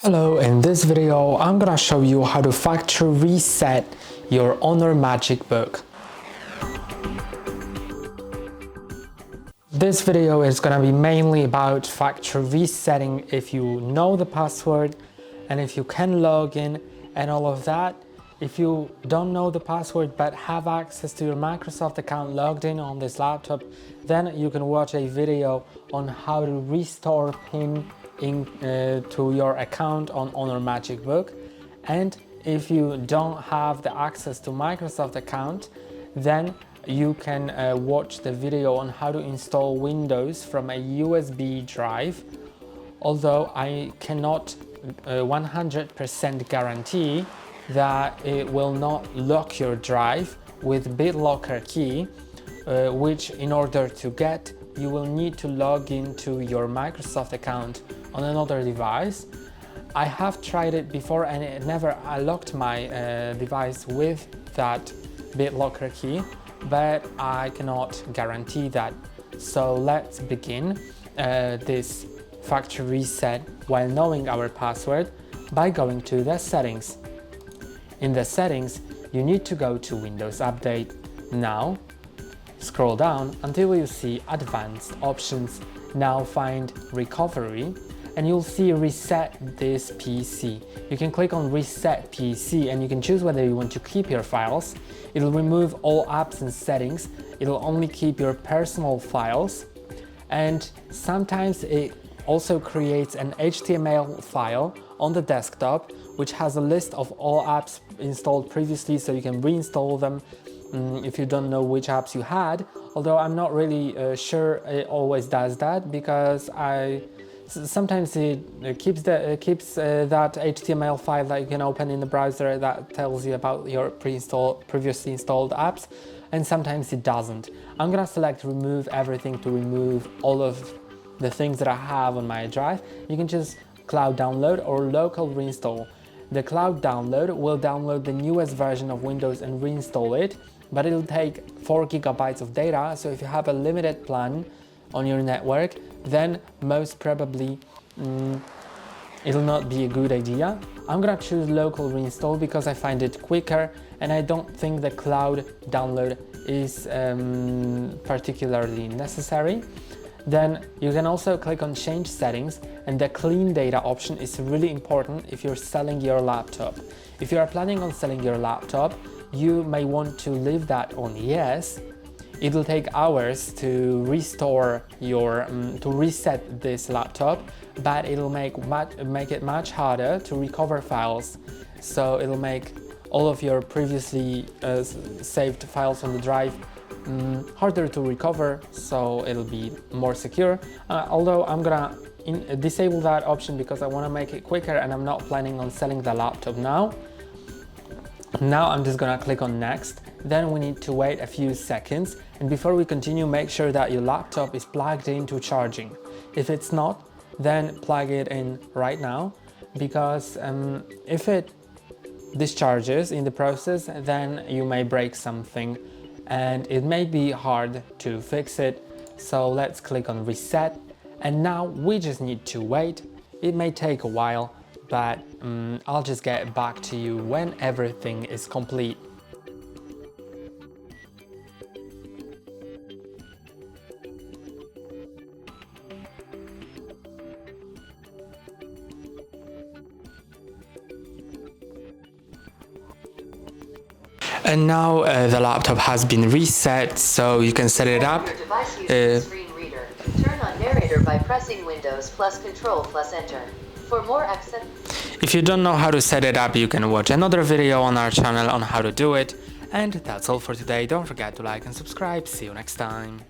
Hello, in this video I'm gonna show you how to factory reset your HONOR MagicBook. This video is gonna be mainly about factory resetting if you know the password and if you can log in and all of that. If you don't know the password but have access to your Microsoft account logged in on this laptop, then you can watch a video on how to restore PIN to your account on HONOR MagicBook. And if you don't have the access to Microsoft account, then you can watch the video on how to install Windows from a USB drive. Although I cannot 100% guarantee that it will not lock your drive with BitLocker key, which in order to get, you will need to log into your Microsoft account on another device. I have tried it before and it never unlocked my device with that BitLocker key, but I cannot guarantee that. So let's begin this factory reset while knowing our password by going to the settings. In the settings, you need to go to Windows Update. Now, scroll down until you see Advanced Options. Now find Recovery and you'll see Reset this PC. You can click on Reset PC and you can choose whether you want to keep your files. It'll remove all apps and settings. It'll only keep your personal files. And sometimes it also creates an HTML file on the desktop which has a list of all apps installed previously, so you can reinstall them if you don't know which apps you had. Although I'm not really sure it always does that, because sometimes it keeps that HTML file that you can open in the browser that tells you about your previously installed apps, and sometimes it doesn't. I'm gonna select remove everything to remove all of the things that I have on my drive. You can choose cloud download or local reinstall. The cloud download will download the newest version of Windows and reinstall it, but it'll take 4 GB of data, so if you have a limited plan on your network, then most probably it'll not be a good idea. I'm gonna choose local reinstall because I find it quicker and I don't think the cloud download is particularly necessary. Then you can also click on change settings, and the clean data option is really important if you're selling your laptop. If you are planning on selling your laptop, you may want to leave that on yes. It'll take hours to restore your to reset this laptop, but it'll make it much harder to recover files. So it'll make all of your previously saved files on the drive harder to recover, so it'll be more secure. Although I'm gonna disable that option because I want to make it quicker and I'm not planning on selling the laptop now. Now I'm just gonna click on next. Then we need to wait a few seconds, and before we continue, make sure that your laptop is plugged into charging. If it's not, then plug it in right now, because if it discharges in the process, then you may break something and it may be hard to fix it. So let's click on reset, and now we just need to wait. It may take a while, but I'll just get back to you when everything is complete. And now the laptop has been reset, so you can set it up. Your device uses a screen reader. Turn on narrator by pressing Windows plus Control plus Enter. For more access. If you don't know how to set it up, you can watch another video on our channel on how to do it. And that's all for today. Don't forget to like and subscribe. See you next time.